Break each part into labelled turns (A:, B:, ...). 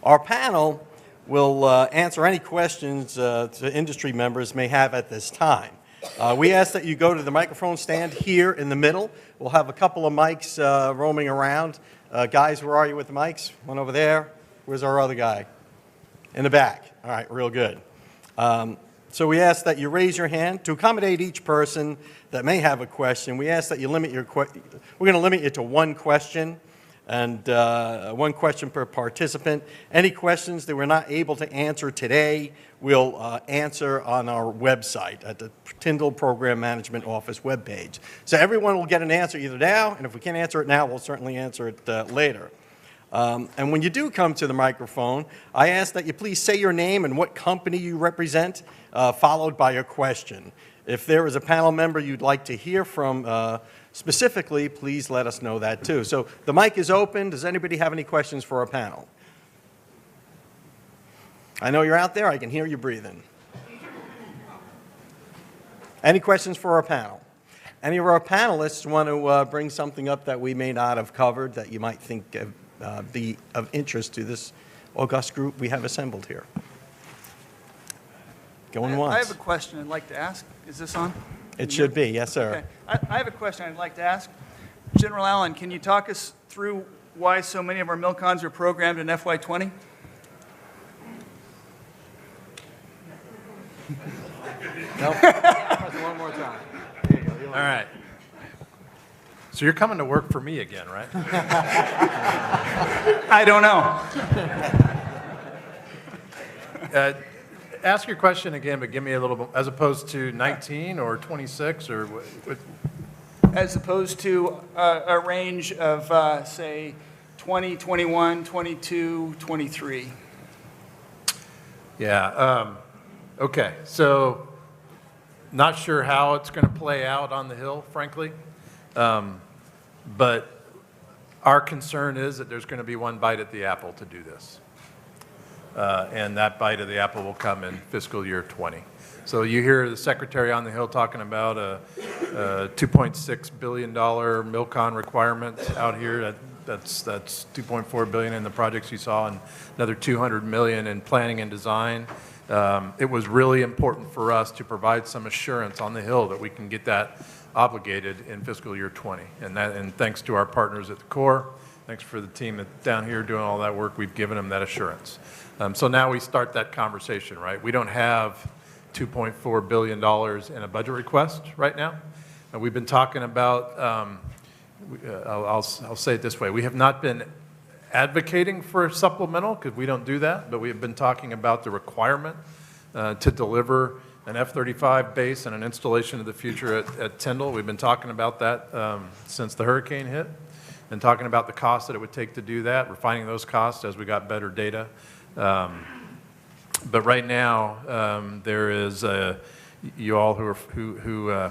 A: Our panel will answer any questions the industry members may have at this time. We ask that you go to the microphone stand here in the middle. We'll have a couple of mics roaming around. Guys, where are you with the mics? One over there. Where's our other guy? In the back. All right, real good. So we ask that you raise your hand. To accommodate each person that may have a question, we ask that you limit your we're going to limit you to one question, and one question per participant. Any questions that we're not able to answer today, we'll answer on our website at the Tyndall Program Management Office webpage. So everyone will get an answer either now, and if we can't answer it now, we'll certainly answer it later. And when you do come to the microphone, I ask that you please say your name and what company you represent, followed by a question. If there is a panel member you'd like to hear from specifically, please let us know that too. So the mic is open. Does anybody have any questions for our panel? I know you're out there. I can hear you breathing. Any questions for our panel? Any of our panelists want to bring something up that we may not have covered that you might think be of interest to this august group we have assembled here? Going once.
B: I have a question I'd like to ask. Is this on?
A: It should be, yes, sir.
B: Okay. I have a question I'd like to ask. General Allen, can you talk us through why so many of our MILCONs are programmed in FY20?
A: Nope. One more time. There you go.
C: All right. So you're coming to work for me again, right?
B: I don't know.
C: Ask your question again, but give me a little bit, as opposed to 19 or 26 or what?
B: As opposed to a range of, say, 20, 21, 22, 23.
C: Yeah. Okay. So not sure how it's going to play out on the Hill, frankly. But our concern is that there's going to be one bite at the apple to do this. And that bite of the apple will come in fiscal year 20. So you hear the Secretary on the Hill talking about a $2.6 billion MILCON requirement out here. That's $2.4 billion in the projects you saw, and another $200 million in planning and design. It was really important for us to provide some assurance on the Hill that we can get that obligated in fiscal year 20. And thanks to our partners at the Corps, thanks for the team down here doing all that work, we've given them that assurance. So now we start that conversation, right? We don't have $2.4 billion in a budget request right now. And we've been talking about, I'll say it this way, we have not been advocating for a supplemental because we don't do that, but we have been talking about the requirement to deliver an F-35 base and an installation of the future at Tyndall. We've been talking about that since the hurricane hit and talking about the cost that it would take to do that, refining those costs as we got better data. But right now, there is, you all who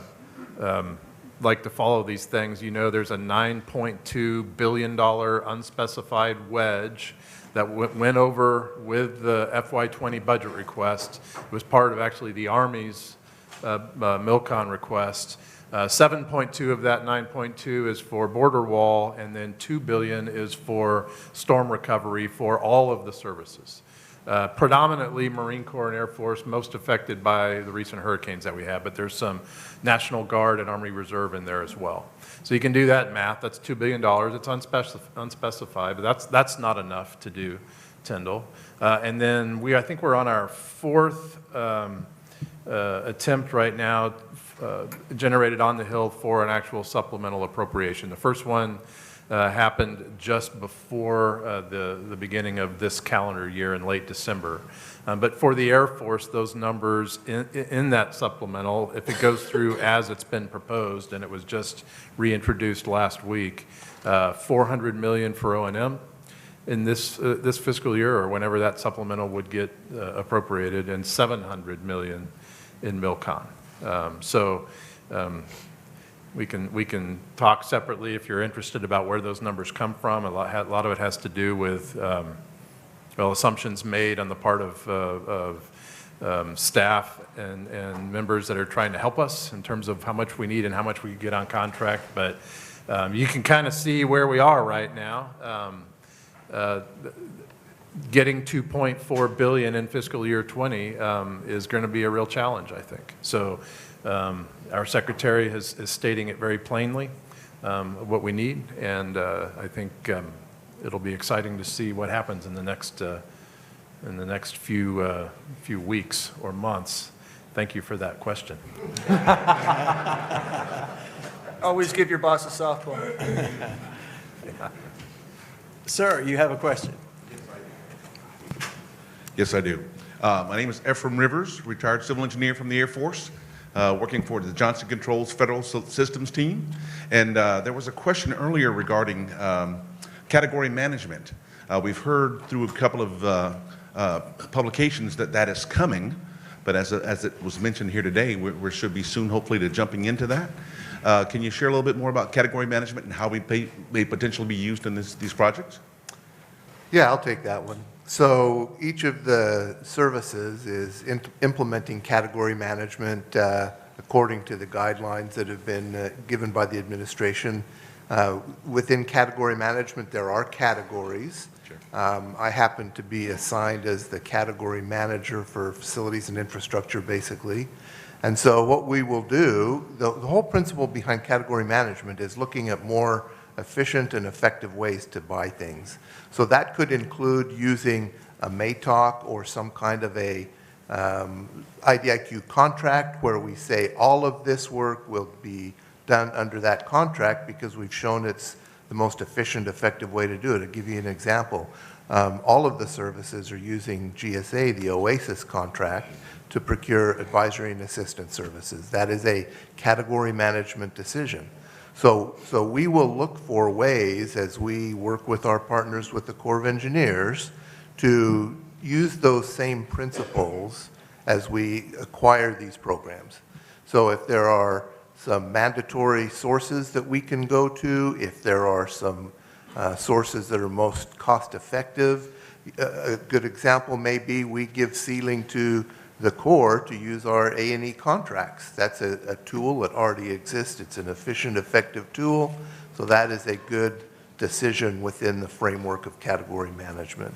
C: like to follow these things, you know there's a $9.2 billion unspecified wedge that went over with the FY20 budget request. It was part of actually the Army's MILCON request. 7.2 of that 9.2 is for border wall, and then $2 billion is for storm recovery for all of the services. Predominantly Marine Corps and Air Force, most affected by the recent hurricanes that we have, but there's some National Guard and Army Reserve in there as well. So you can do that math. That's $2 billion. It's unspecified, but that's not enough to do Tyndall. And then I think we're on our fourth attempt right now generated on the Hill for an actual supplemental appropriation. The first one happened just before the beginning of this calendar year in late December. But for the Air Force, those numbers in that supplemental, if it goes through as it's been proposed, and it was just reintroduced last week, $400 million for O&M in this fiscal year, or whenever that supplemental would get appropriated, and $700 million in MILCON. We can talk separately if you're interested about where those numbers come from. A lot of it has to do with assumptions made on the part of staff and members that are trying to help us in terms of how much we need and how much we get on contract. But you can kind of see where we are right now. getting 2.4 billion in fiscal year 20 is going to be a real challenge, I think. So our secretary is stating it very plainly, what we need, and I think it'll be exciting to see what happens in the next few weeks or months. Thank you for that question.
B: Always give your boss a softball.
A: Sir, you have a question?
D: Yes, I do. My name is Ephraim Rivers, retired civil engineer from the Air Force, working for the Johnson Controls Federal Systems team. And there was a question earlier regarding category management. We've heard through a couple of publications that that is coming, but as it was mentioned here today, we should be soon, hopefully, to jumping into that. Can you share a little bit more about category management and how we may potentially be used in these projects?
E: Yeah, I'll take that one. So each of the services is implementing category management according to the guidelines that have been given by the administration. Within category management, there are categories.
D: Sure.
E: I happen to be assigned as the category manager for facilities and infrastructure, basically. And so what we will do, the whole principle behind category management is looking at more efficient and effective ways to buy things. So that could include using a MATOC or some kind of a IDIQ contract where we say all of this work will be done under that contract because we've shown it's the most efficient, effective way to do it. I'll give you an example. All of the services are using GSA, the OASIS contract, to procure advisory and assistance services. That is a category management decision. So we will look for ways as we work with our partners with the Corps of Engineers to use those same principles as we acquire these programs. So if there are some mandatory sources that we can go to, if there are some sources that are most cost effective, a good example may be we give ceiling to the Corps to use our A&E contracts. That's a tool that already exists. It's an efficient, effective tool. So that is a good decision within the framework of category management.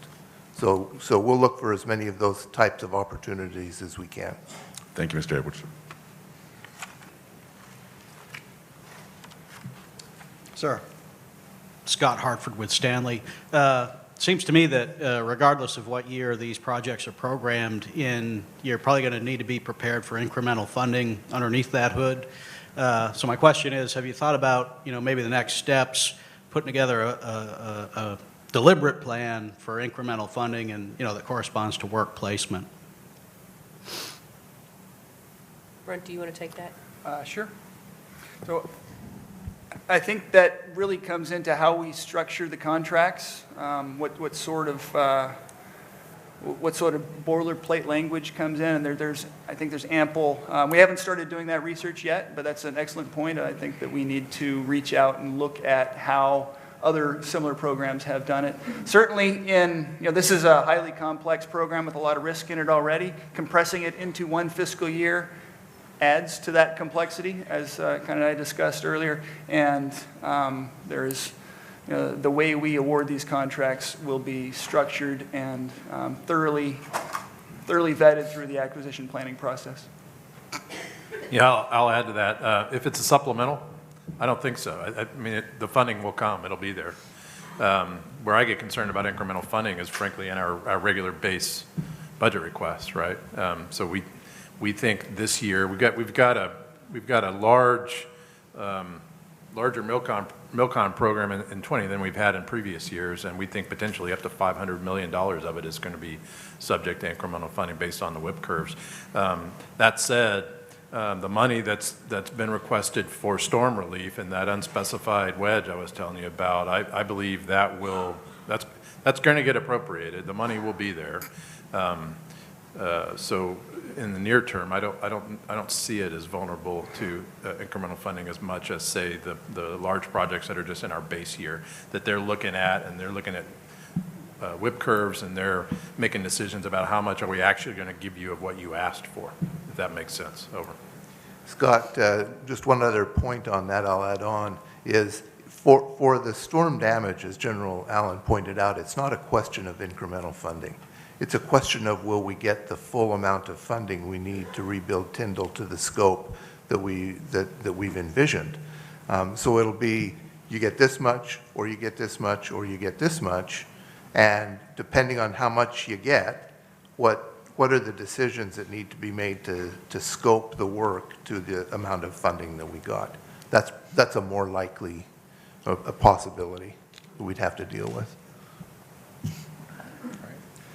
E: So we'll look for as many of those types of opportunities as we can.
D: Thank you, Mr. Edwards.
A: Sir.
F: Scott Hartford with Stanley. Seems to me that regardless of what year these projects are programmed in, you're probably going to need to be prepared for incremental funding underneath that hood. So my question is, have you thought about, maybe the next steps, putting together a deliberate plan for incremental funding and, that corresponds to work placement?
G: Brent, do you want to take that?
B: Sure. So I think that really comes into how we structure the contracts, what sort of boilerplate language comes in, and I think there's ample. We haven't started doing that research yet, but that's an excellent point. I think that we need to reach out and look at how other similar programs have done it. Certainly this is a highly complex program with a lot of risk in it already. Compressing it into one fiscal year adds to that complexity, as kind of I discussed earlier, and there's the way we award these contracts will be structured and thoroughly vetted through the acquisition planning process.
C: Yeah, I'll add to that. If it's a supplemental, I don't think so. I mean, the funding will come. It'll be there. Where I get concerned about incremental funding is, frankly, in our regular base budget requests, right? So we think this year we've got a larger MILCON program in 20 than we've had in previous years, and we think potentially up to $500 million of it is going to be subject to incremental funding based on the WIP curves. That said, the money that's been requested for storm relief and that unspecified wedge I was telling you about, I believe that's going to get appropriated. The money will be there. So in the near term, I don't see it as vulnerable to incremental funding as much as, say, the large projects that are just in our base year that they're looking at, and they're looking at WIP curves, and they're making decisions about how much are we actually going to give you of what you asked for, if that makes sense. Over.
E: Scott, just one other point on that I'll add on is For the storm damage, as General Allen pointed out, it's not a question of incremental funding. It's a question of will we get the full amount of funding we need to rebuild Tyndall to the scope that we've envisioned. So it'll be you get this much, or you get this much, or you get this much, and depending on how much you get, what are the decisions that need to be made to scope the work to the amount of funding that we got. That's a more likely a possibility that we'd have to deal with.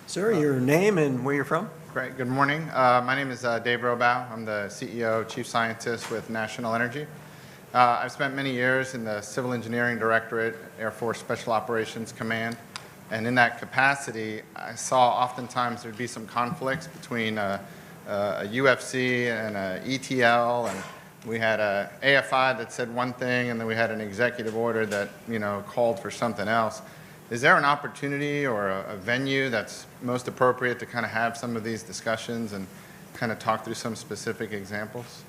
A: Sir, your name and where you're from?
H: Great. Good morning. My name is Dave Robow. I'm the CEO, Chief Scientist with National Energy. I've spent many years in the Civil Engineering Directorate, Air Force Special Operations Command. And in that capacity, I saw oftentimes there'd be some conflicts between a UFC and a ETL, and we had a AFI that said one thing, and then we had an executive order that, called for something else. Is there an opportunity or a venue that's most appropriate to kind of have some of these discussions and kind of talk through some specific examples?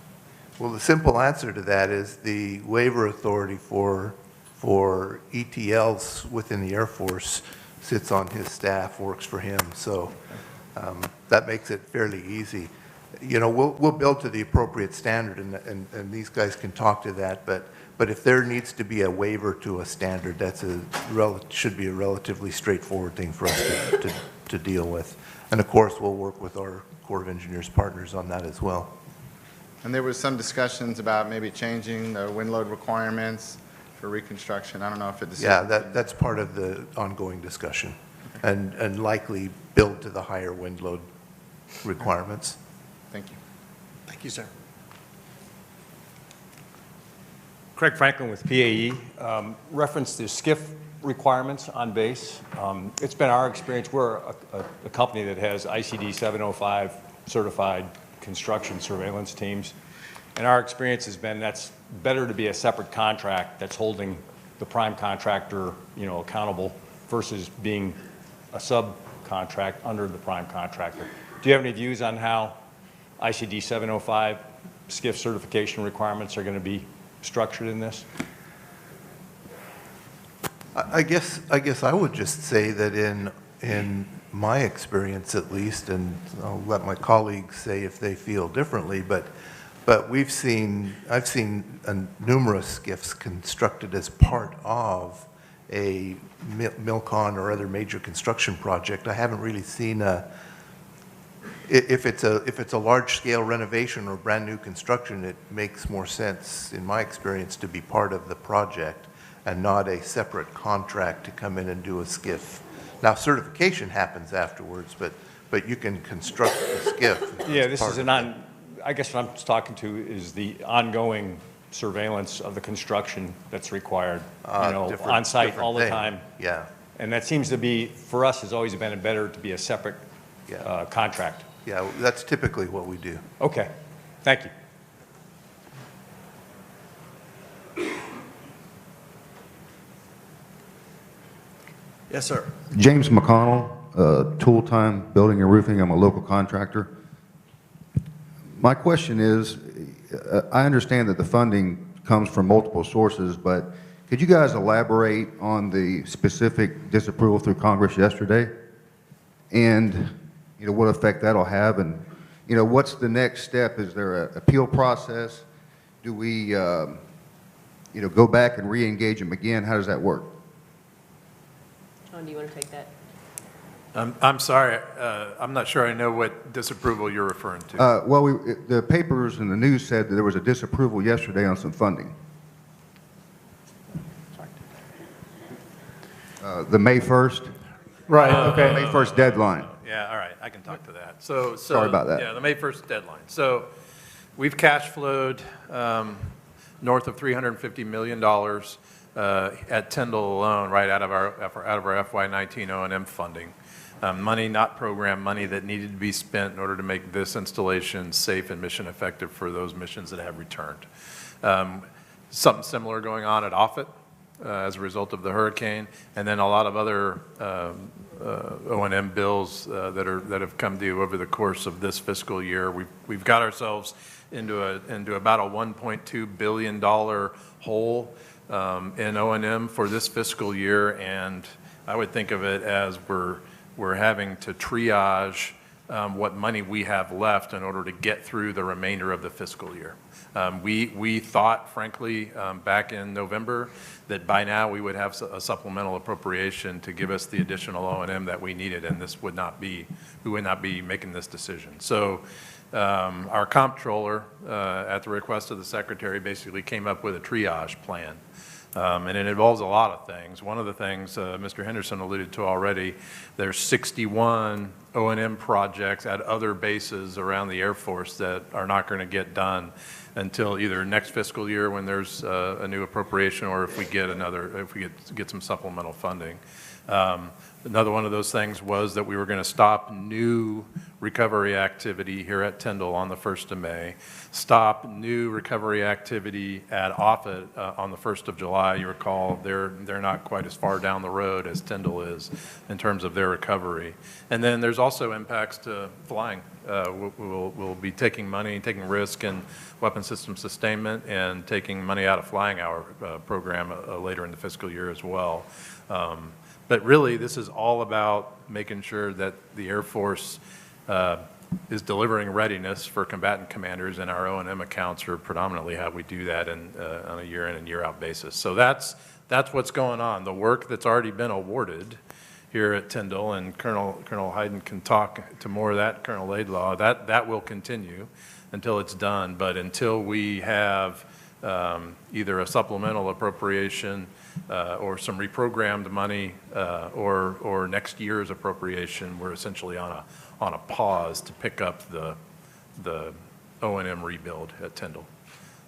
E: Well, the simple answer to that is the waiver authority for ETLs within the Air Force sits on his staff, works for him. So that makes it fairly easy. We'll build to the appropriate standard, and these guys can talk to that. But if there needs to be a waiver to a standard, should be a relatively straightforward thing for us to deal with. And of course, we'll work with our Corps of Engineers partners on that as well.
H: And there was some discussions about maybe changing the wind load requirements for reconstruction. I don't know if it's...
E: Yeah, that's part of the ongoing discussion, and likely build to the higher wind load requirements.
H: Thank you.
A: Thank you, sir.
I: Craig Franklin with PAE. Reference to SCIF requirements on base. It's been our experience, we're a company that has ICD 705 certified construction surveillance teams. And our experience has been that's better to be a separate contract that's holding the prime contractor, accountable versus being a subcontract under the prime contractor. Do you have any views on how ICD 705 SCIF certification requirements are going to be structured in this?
E: I guess I would just say that in my experience at least, and I'll let my colleagues say if they feel differently, but I've seen numerous SCIFs constructed as part of a MILCON or other major construction project. I haven't really seen if it's a large-scale renovation or brand new construction, it makes more sense, in my experience, to be part of the project and not a separate contract to come in and do a SCIF. Now, certification happens afterwards, but you can construct the SCIF.
I: Yeah, this is I guess what I'm talking to is the ongoing surveillance of the construction that's required, on site all the time.
E: Yeah.
I: And that seems to be, for us, has always been better to be a separate contract.
E: Yeah, that's typically what we do.
I: Okay, thank you.
A: Yes, sir.
J: James McConnell, Tool Time Building and Roofing. I'm a local contractor. My question is, I understand that the funding comes from multiple sources, but could you guys elaborate on the specific disapproval through Congress yesterday? And, what effect that'll have? And, what's the next step? Is there an appeal process? Do we, go back and re-engage them again? How does that work?
G: John, do you want to take that?
C: I'm sorry, I'm not sure I know what disapproval you're referring to.
J: The papers and the news said that there was a disapproval yesterday on some funding. The May 1st?
C: Right, okay.
J: May 1st deadline.
C: Yeah, all right, I can talk to that. So
J: Sorry about that.
C: Yeah, the May 1st deadline. So we've cash flowed north of $350 million at Tyndall alone, right out of our FY19 O&M funding. Money not programmed, money that needed to be spent in order to make this installation safe and mission effective for those missions that have returned. Something similar going on at Offutt as a result of the hurricane, and then a lot of other O&M bills that have come due over the course of this fiscal year. We've got ourselves into about a $1.2 billion hole in O&M for this fiscal year, and I would think of it as we're having to triage what money we have left in order to get through the remainder of the fiscal year. We thought, frankly, back in November, that by now we would have a supplemental appropriation to give us the additional O&M that we needed, and we would not be making this decision. So our comptroller, at the request of the secretary, basically came up with a triage plan. And it involves a lot of things. One of the things Mr. Henderson alluded to already, there's 61 O&M projects at other bases around the Air Force that are not going to get done until either next fiscal year when there's a new appropriation, or if we get some supplemental funding. Another one of those things was that we were going to stop new recovery activity here at Tyndall on the 1st of May, stop new recovery activity at Offutt on the 1st of July. You recall they're not quite as far down the road as Tyndall is in terms of their recovery. And then there's also impacts to flying. We'll be taking money, taking risk in weapon system sustainment, and taking money out of flying hour program later in the fiscal year as well. But really, this is all about making sure that the Air Force is delivering readiness for combatant commanders, and our O&M accounts are predominantly how we do that on a year in and year out basis. So that's what's going on. The work that's already been awarded here at Tyndall, and Colonel Hayden can talk to more of that, Colonel Laidlaw, that will continue until it's done. But until we have either a supplemental appropriation or some reprogrammed money or next year's appropriation, we're essentially on a pause to pick up the O&M rebuild at Tyndall.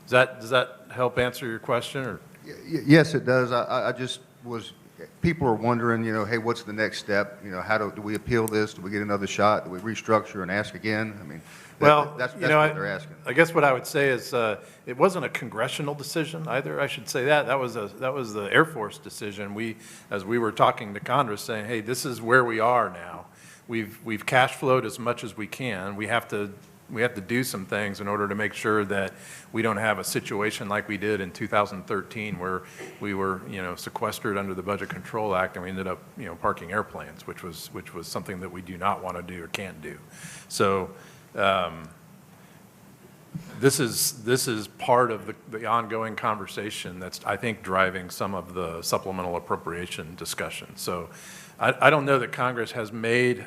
C: Does that help answer your question? Or?
J: Yes, it does. I just was, people are wondering, hey, what's the next step? How do we appeal this? Do we get another shot? Do we restructure and ask again? I mean, that's what they're asking.
C: I guess what I would say is it wasn't a congressional decision either. I should say that was the Air Force decision. As we were talking to Congress, saying, hey, this is where we are now. We've cash flowed as much as we can. We have to do some things in order to make sure that we don't have a situation like we did in 2013, where we were sequestered under the Budget Control Act, and we ended up parking airplanes, which was something that we do not want to do or can't do. So. This is part of the ongoing conversation that's, I think, driving some of the supplemental appropriation discussion. So I don't know that Congress has made,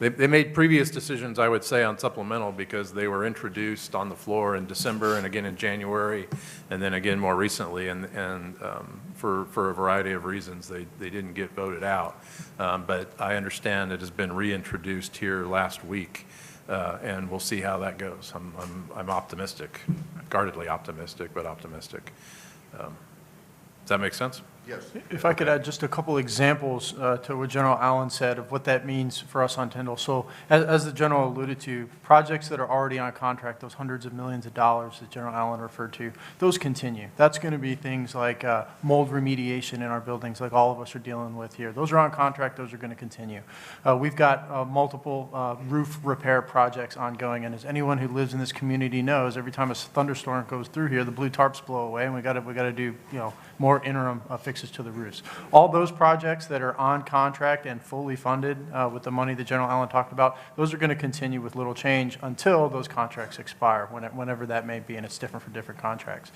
C: they made previous decisions, I would say, on supplemental because they were introduced on the floor in December and again in January, and then again more recently, and for a variety of reasons they didn't get voted out. But I understand it has been reintroduced here last week. And we'll see how that goes. I'm optimistic, guardedly optimistic, but optimistic. Does that make sense?
J: Yes.
K: If I could add just a couple examples to what General Allen said of what that means for us on Tyndall. So as the General alluded to, projects that are already on contract, those hundreds of millions of dollars that General Allen referred to, those continue. That's going to be things like mold remediation in our buildings, like all of us are dealing with here. Those are on contract. Those are going to continue. We've got multiple roof repair projects ongoing, and as anyone who lives in this community knows, every time a thunderstorm goes through here, the blue tarps blow away, and we got to do more interim fixes to the roofs. All those projects that are on contract and fully funded with the money that General Allen talked about, those are going to continue with little change until those contracts expire, whenever that may be, and it's different for different contracts.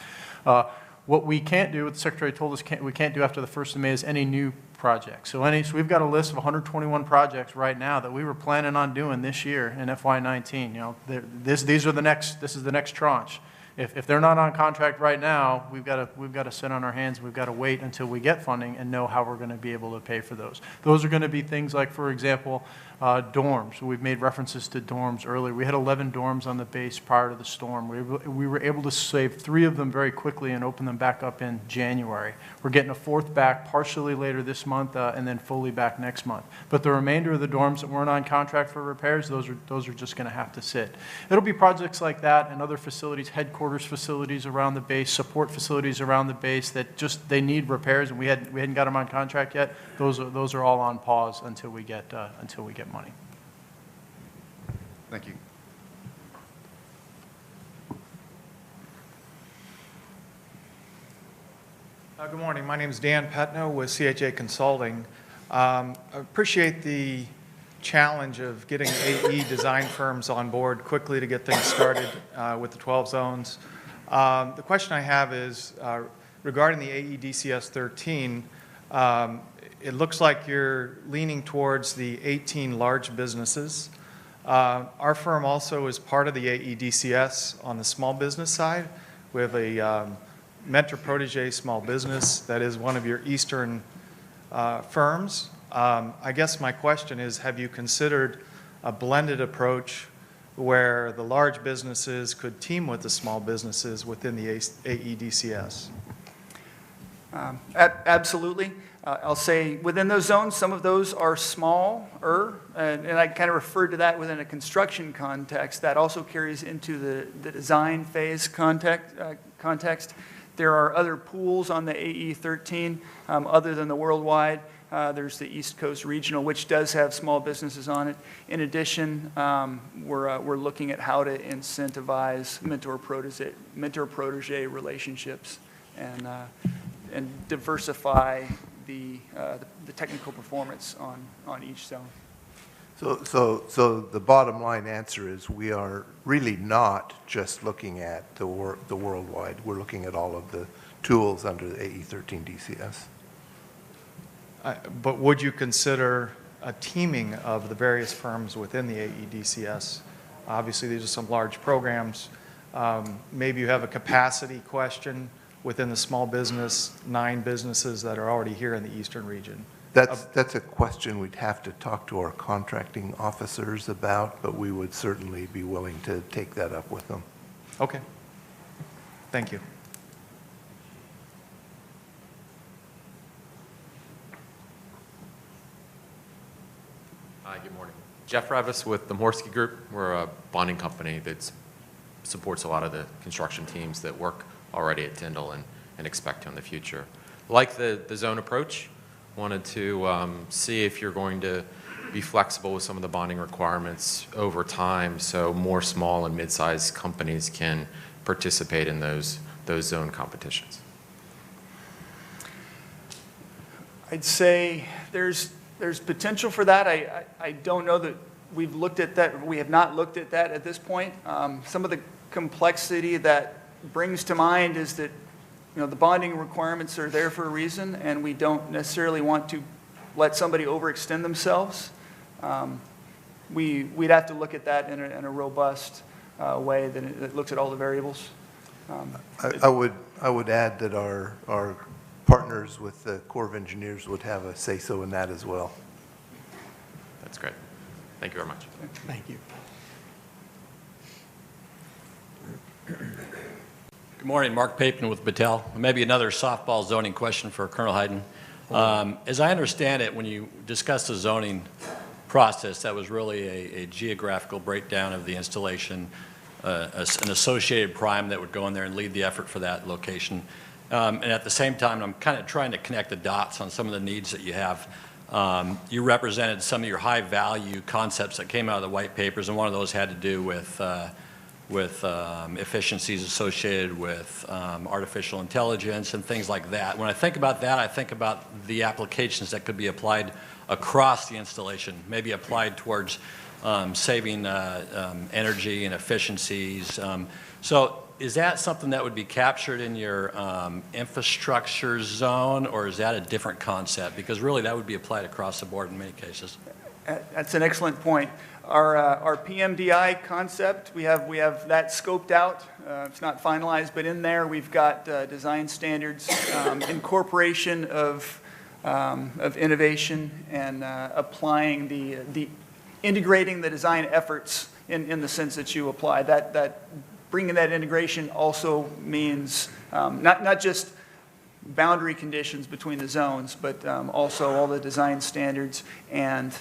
K: What we can't do, what the Secretary told us we can't do after the 1st of May is any new projects. So we've got a list of 121 projects right now that we were planning on doing this year in FY19. This is the next tranche. If they're not on contract right now, we've got to sit on our hands. We've got to wait until we get funding and know how we're going to be able to pay for those. Those are going to be things like, for example, dorms. We've made references to dorms earlier. We had 11 dorms on the base prior to the storm. We were able to save 3 of them very quickly and open them back up in January. We're getting a 4th back partially later this month and then fully back next month. But the remainder of the dorms that weren't on contract for repairs, those are just going to have to sit. It'll be projects like that and other facilities, headquarters facilities around the base, support facilities around the base that they need repairs, and we hadn't got them on contract yet. Those are all on pause until we get money.
J: Thank you.
K: Good morning. My name is Dan Petno with CHA Consulting. I appreciate the challenge of getting AE design firms on board quickly to get things started with the 12 zones. The question I have is regarding the AE DCS 13, it looks like you're leaning towards the 18 large businesses. Our firm also is part of the AE DCS on the small business side. We have a mentor-protege small business that is one of your eastern firms. I guess my question is, have you considered a blended approach where the large businesses could team with the small businesses within the AE DCS?
B: Absolutely. I'll say within those zones, some of those are smaller, and I kind of referred to that within a construction context. That also carries into the design phase context. There are other pools on the AE 13 other than the worldwide. There's the East Coast Regional, which does have small businesses on it. In addition, we're looking at how to incentivize mentor-protege relationships and diversify the technical performance on each zone.
E: So the bottom line answer is we are really not just looking at the worldwide. We're looking at all of the tools under the AE 13 DCS.
K: But would you consider a teaming of the various firms within the AE DCS? Obviously, these are some large programs. Maybe you have a capacity question within the small business, 9 businesses that are already here in the eastern region.
E: That's a question we'd have to talk to our contracting officers about, but we would certainly be willing to take that up with them.
K: Okay. Thank you.
L: Hi, good morning. Jeff Revis with the Morsky Group. We're a bonding company that supports a lot of the construction teams that work already at Tyndall and expect to in the future. Like the zone approach, wanted to see if you're going to be flexible with some of the bonding requirements over time so more small and mid-sized companies can participate in those zone competitions.
B: I'd say there's potential for that. I don't know that we've looked at that. We have not looked at that at this point. Some of the complexity that brings to mind is that the bonding requirements are there for a reason, and we don't necessarily want to let somebody overextend themselves. We'd have to look at that in a robust way that looks at all the variables.
E: I would add that our partners with the Corps of Engineers would have a say-so in that as well.
L: That's great. Thank you very much.
A: Thank you.
M: Good morning, Mark Papin with Battelle. Maybe another softball zoning question for Colonel Hayden. As I understand it, when you discussed the zoning process, that was really a geographical breakdown of the installation, an associated prime that would go in there and lead the effort for that location. And at the same time, I'm kind of trying to connect the dots on some of the needs that you have. You represented some of your high-value concepts that came out of the white papers, and one of those had to do with efficiencies associated with artificial intelligence and things like that. When I think about that, I think about the applications that could be applied across the installation, maybe applied towards saving energy and efficiencies. So is that something that would be captured in your infrastructure zone, or is that a different concept? Because really that would be applied across the board in many cases.
B: That's an excellent point. Our PMDI concept, we have that scoped out. It's not finalized, but in there we've got design standards, incorporation of innovation, and applying the integrating the design efforts in the sense that you apply. That bringing that integration also means not just boundary conditions between the zones, but also all the design standards and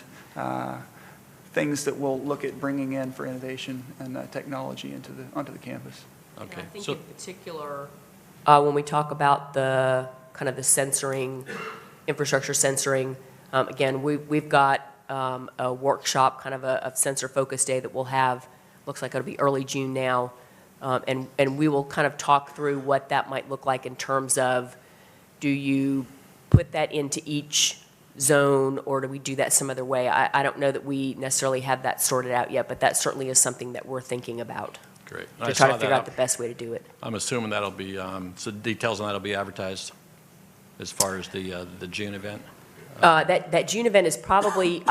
B: things that we'll look at bringing in for innovation and technology onto the campus.
M: Okay.
G: I think in particular, when we talk about the kind of the sensoring, infrastructure sensoring, again, we've got a workshop, kind of a sensor focus day that we'll have. Looks like it'll be early June now, and we will kind of talk through what that might look like in terms of do you put that into each zone, or do we do that some other way? I don't know that we necessarily have that sorted out yet, but that certainly is something that we're thinking about
M: Great.
G: to try to figure out the best way to do it.
M: I'm assuming that'll be, so details on that'll be advertised as far as the June event?
G: That June event is probably,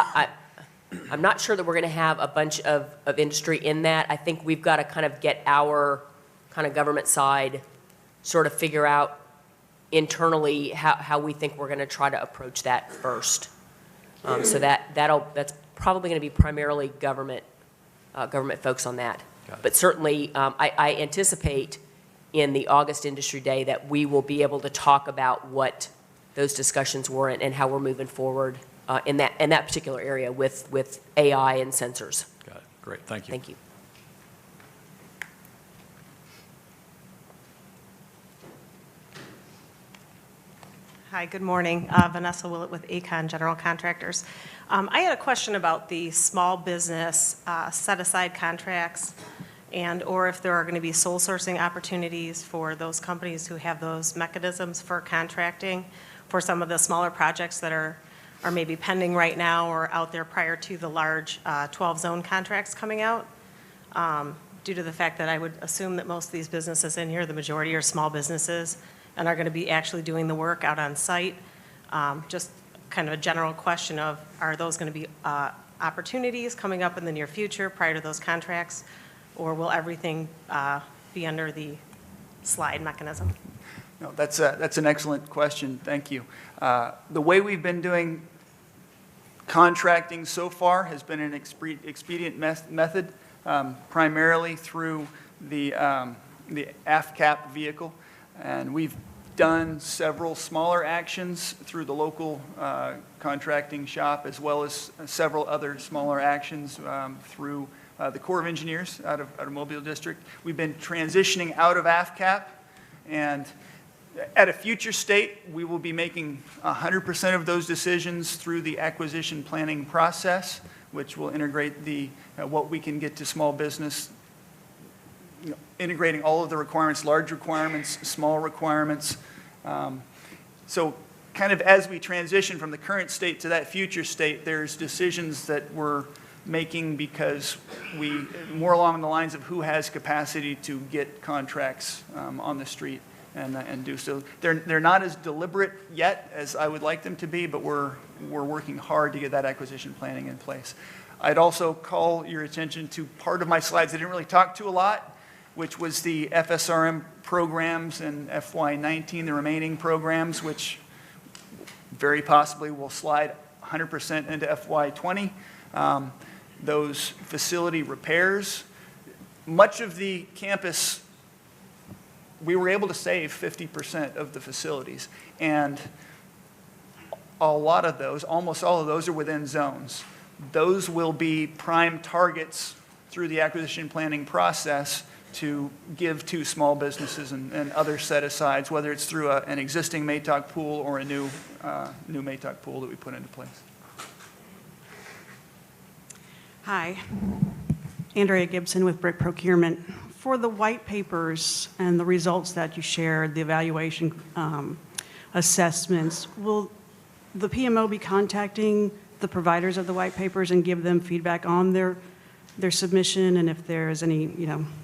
G: I'm not sure that we're going to have a bunch of industry in that. I think we've got to kind of get our kind of government side, sort of figure out internally how we think we're going to try to approach that first. So that's probably going to be primarily government folks on that. But certainly, I anticipate in the August Industry Day that we will be able to talk about what those discussions were and how we're moving forward in that particular area with AI and sensors.
M: Got it. Great. Thank you.
G: Thank you.
N: Hi, good morning. Vanessa Willett with Acon General Contractors. I had a question about the small business set-aside contracts and/or if there are going to be sole sourcing opportunities for those companies who have those mechanisms for contracting for some of the smaller projects that are maybe pending right now or out there prior to the large 12-zone contracts coming out. Due to the fact that I would assume that most of these businesses in here, the majority are small businesses, and are going to be actually doing the work out on site. Just kind of a general question of, are those going to be opportunities coming up in the near future prior to those contracts, or will everything be under the slide mechanism?
B: No, that's an excellent question. Thank you. The way we've been doing contracting so far has been an expedient method, primarily through the AFCAP vehicle. And we've done several smaller actions through the local contracting shop, as well as several other smaller actions through the Corps of Engineers out of Mobile District. We've been transitioning out of AFCAP, and at a future state, we will be making 100% of those decisions through the acquisition planning process, which will integrate what we can get to small business, integrating all of the requirements, large requirements, small requirements. So kind of as we transition from the current state to that future state, there's decisions that we're making because more along the lines of who has capacity to get contracts on the street and do so. They're not as deliberate yet as I would like them to be, but we're working hard to get that acquisition planning in place. I'd also call your attention to part of my slides I didn't really talk to a lot, which was the FSRM programs in FY19, the remaining programs, which very possibly will slide 100% into FY20. Those facility repairs, much of the campus, we were able to save 50% of the facilities. And a lot of those, almost all of those, are within zones. Those will be prime targets through the acquisition planning process to give to small businesses and other set-asides, whether it's through an existing MATOC pool or a new MATOC pool that we put into place.
O: Hi, Andrea Gibson with Brick Procurement. For the white papers and the results that you shared, the evaluation assessments, will the PMO be contacting the providers of the white papers and give them feedback on their submission, and if there's any,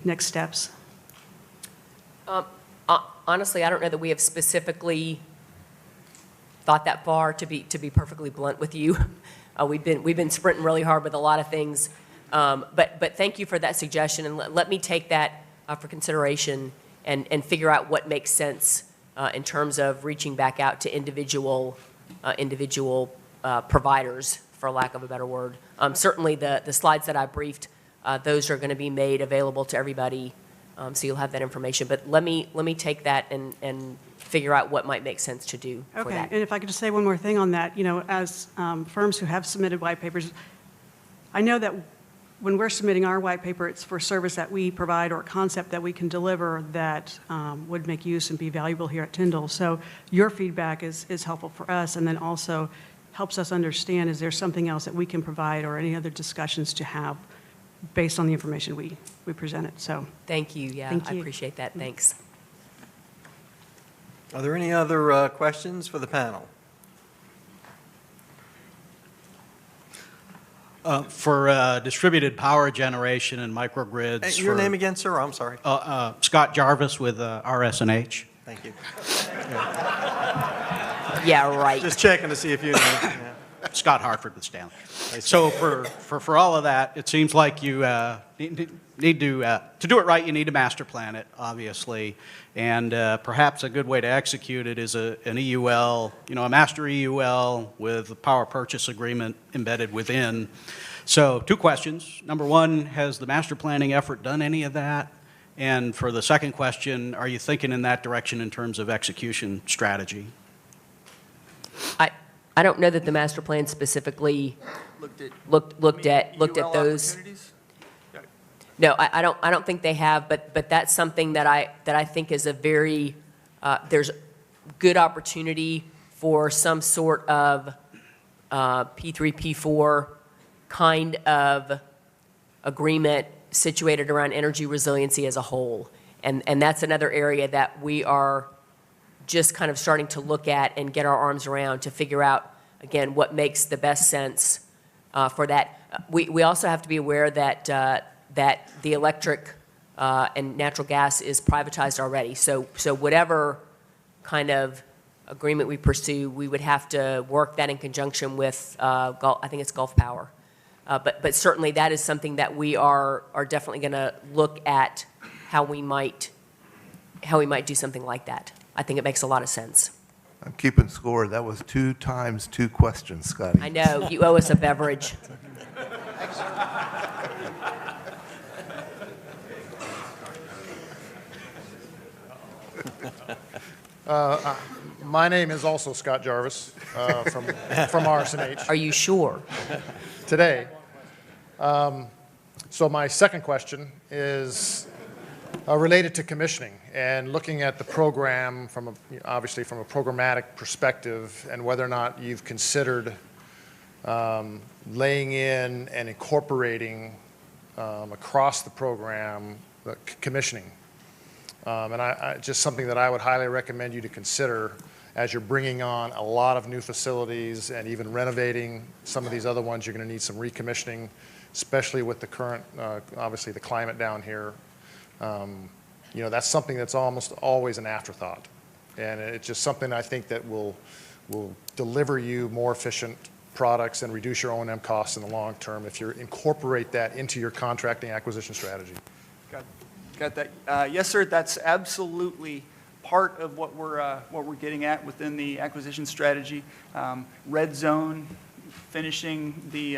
O: next steps?
G: Honestly, I don't know that we have specifically thought that far, to be perfectly blunt with you. We've been sprinting really hard with a lot of things, but thank you for that suggestion, and let me take that for consideration and figure out what makes sense in terms of reaching back out to individual providers, for lack of a better word. Certainly the slides that I briefed, those are going to be made available to everybody, so you'll have that information. But let me take that and figure out what might make sense to do for that.
O: Okay, and if I could just say one more thing on that, as firms who have submitted white papers, I know that when we're submitting our white paper, it's for service that we provide or a concept that we can deliver that would make use and be valuable here at Tyndall. So your feedback is helpful for us, and then also helps us understand, is there something else that we can provide or any other discussions to have based on the information we presented. So
G: thank you. Yeah,
O: thank you.
G: I appreciate that. Thanks.
A: Are there any other questions for the panel?
F: For distributed power generation and microgrids.
A: Hey, your
F: for-
A: name again, sir? I'm sorry.
F: Scott Jarvis with RS&H.
A: Thank you.
G: Yeah, right.
A: Just checking to see if you. Yeah.
F: Scott Hartford with Stanley. So for all of that, it seems like you need to do it right, you need to master plan it, obviously. And perhaps a good way to execute it is an EUL, a master EUL with a power purchase agreement embedded within. So 2 questions. Number 1, has the master planning effort done any of that? And for the second question, are you thinking in that direction in terms of execution strategy?
G: I don't know that the master plan specifically looked at those. No, I don't think they have, but that's something that I think is a very there's good opportunity for some sort of P3, P4 kind of agreement situated around energy resiliency as a whole. And that's another area that we are just kind of starting to look at and get our arms around to figure out, again, what makes the best sense for that. We also have to be aware that the electric and natural gas is privatized already. So whatever kind of agreement we pursue, we would have to work that in conjunction with, I think it's Gulf Power. But certainly that is something that we are definitely going to look at how we might do something like that. I think it makes a lot of sense.
E: I'm keeping score. That was 2 times 2 questions, Scotty.
G: I know. You owe us a beverage.
P: My name is also Scott Jarvis from RS&H.
G: Are you sure?
P: Today. So my second question is related to commissioning and looking at the program obviously from a programmatic perspective and whether or not you've considered laying in and incorporating across the program the commissioning. And just something that I would highly recommend you to consider as you're bringing on a lot of new facilities and even renovating some of these other ones. You're going to need some recommissioning, especially with the current, obviously the climate down here. That's something that's almost always an afterthought. And it's just something I think that will deliver you more efficient products and reduce your O&M costs in the long term if you incorporate that into your contracting acquisition strategy.
B: Got that? Yes, sir. That's absolutely part of what we're getting at within the acquisition strategy. Red zone, finishing the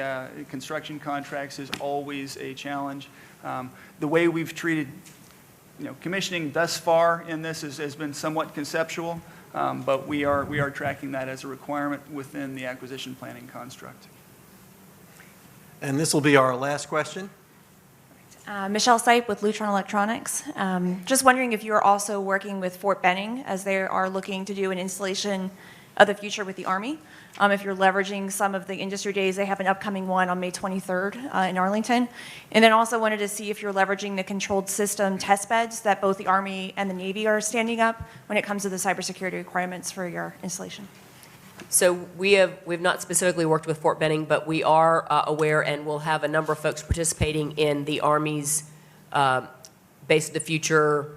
B: construction contracts is always a challenge. The way we've treated, commissioning thus far in this has been somewhat conceptual, but we are tracking that as a requirement within the acquisition planning construct.
A: And this will be our last question.
Q: Michelle Sipe with Lutron Electronics. Just wondering if you're also working with Fort Benning as they are looking to do an installation of the future with the Army. If you're leveraging some of the industry days, they have an upcoming one on May 23rd in Arlington. And then also wanted to see if you're leveraging the controlled system test beds that both the Army and the Navy are standing up when it comes to the cybersecurity requirements for your installation.
G: So we've not specifically worked with Fort Benning, but we are aware and will have a number of folks participating in the Army's Base of the Future,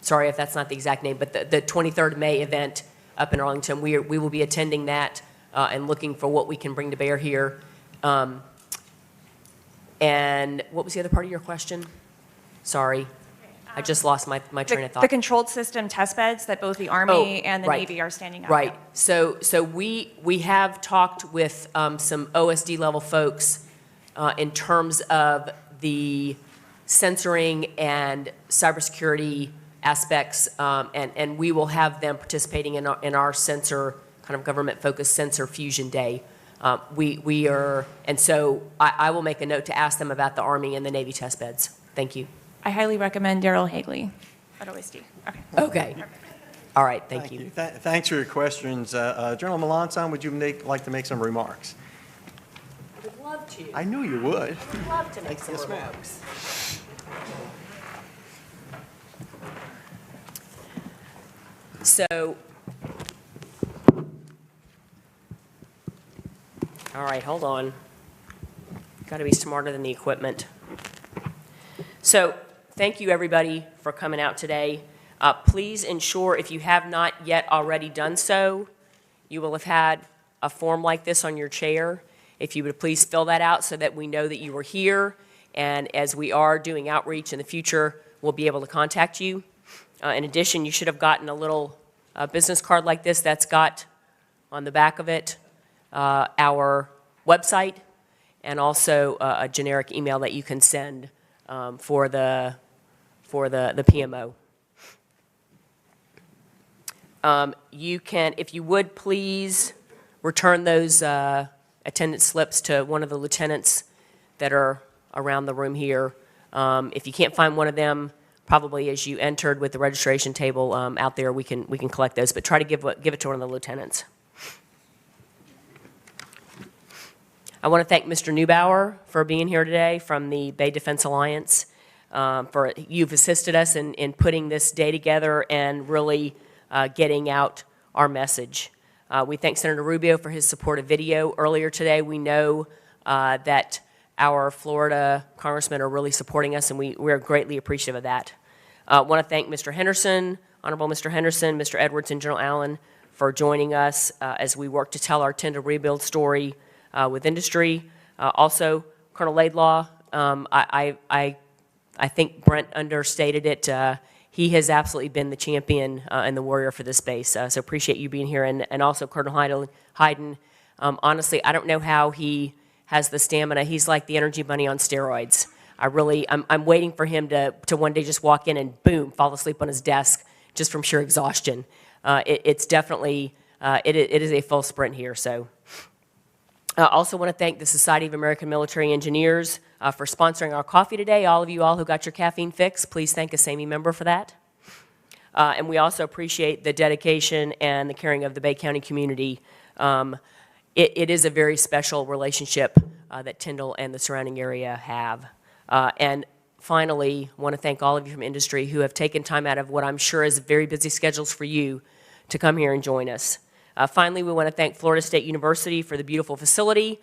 G: sorry if that's not the exact name, but the 23rd May event up in Arlington. We will be attending that and looking for what we can bring to bear here. And what was the other part of your question? Sorry. I just lost my train of thought.
Q: The controlled system test beds that both the Army and the Navy are standing up.
G: Right. So we have talked with some OSD level folks in terms of the censoring and cybersecurity aspects, and we will have them participating in our sensor, kind of government-focused sensor fusion day. We are, and so I will make a note to ask them about the Army and the Navy test beds. Thank you.
Q: I highly recommend Daryl Hagley at OSD.
G: Okay. All right, thank you.
A: Thanks for your questions. General Melanson, would you like to make some remarks?
G: I would love to.
A: I knew you would.
G: I'd love to make some remarks. So, all right, hold on. Got to be smarter than the equipment. So, thank you, everybody, for coming out today. Please ensure, if you have not yet already done so, you will have had a form like this on your chair. If you would please fill that out so that we know that you were here, and as we are doing outreach in the future, we'll be able to contact you. In addition, you should have gotten a little business card like this that's got on the back of it our website and also a generic email that you can send for the PMO. You can, if you would please, return those attendance slips to one of the lieutenants that are around the room here. If you can't find one of them, probably as you entered with the registration table out there, we can collect those, but try to give it to one of the lieutenants. I want to thank Mr. Neubauer for being here today from the Bay Defense Alliance. You've assisted us in putting this day together and really getting out our message. We thank Senator Rubio for his support of video earlier today. We know that our Florida congressmen are really supporting us, and we're greatly appreciative of that. I want to thank Mr. Henderson, Honorable Mr. Henderson, Mr. Edwards, and General Allen for joining us as we work to tell our Tyndall rebuild story with industry. Also, Colonel Laidlaw, I think Brent understated it. He has absolutely been the champion and the warrior for this base, so appreciate you being here. And also Colonel Hayden. Honestly, I don't know how he has the stamina. He's like the energy bunny on steroids. I'm waiting for him to one day just walk in and boom, fall asleep on his desk just from sheer exhaustion. It's definitely, it is a full sprint here, so. I also want to thank the Society of American Military Engineers for sponsoring our coffee today. All of you all who got your caffeine fix, please thank a SAME member for that. And we also appreciate the dedication and the caring of the Bay County community. It is a very special relationship that Tyndall and the surrounding area have. And finally, I want to thank all of you from industry who have taken time out of what I'm sure is very busy schedules for you to come here and join us. Finally, we want to thank Florida State University for the beautiful facility,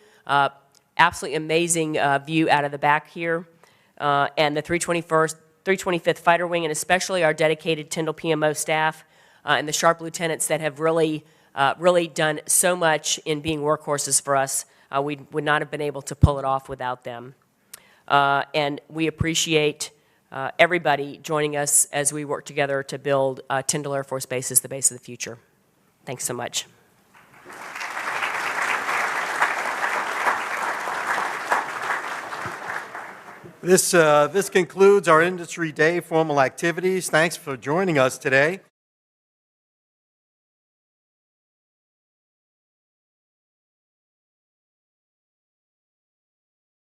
G: absolutely amazing view out of the back here, and the 325th Fighter Wing, and especially our dedicated Tyndall PMO staff and the sharp lieutenants that have really done so much in being workhorses for us. We would not have been able to pull it off without them. And we appreciate everybody joining us as we work together to build Tyndall Air Force Base as the base of the future. Thanks so much.
A: This concludes our Industry Day formal activities. Thanks for joining us today.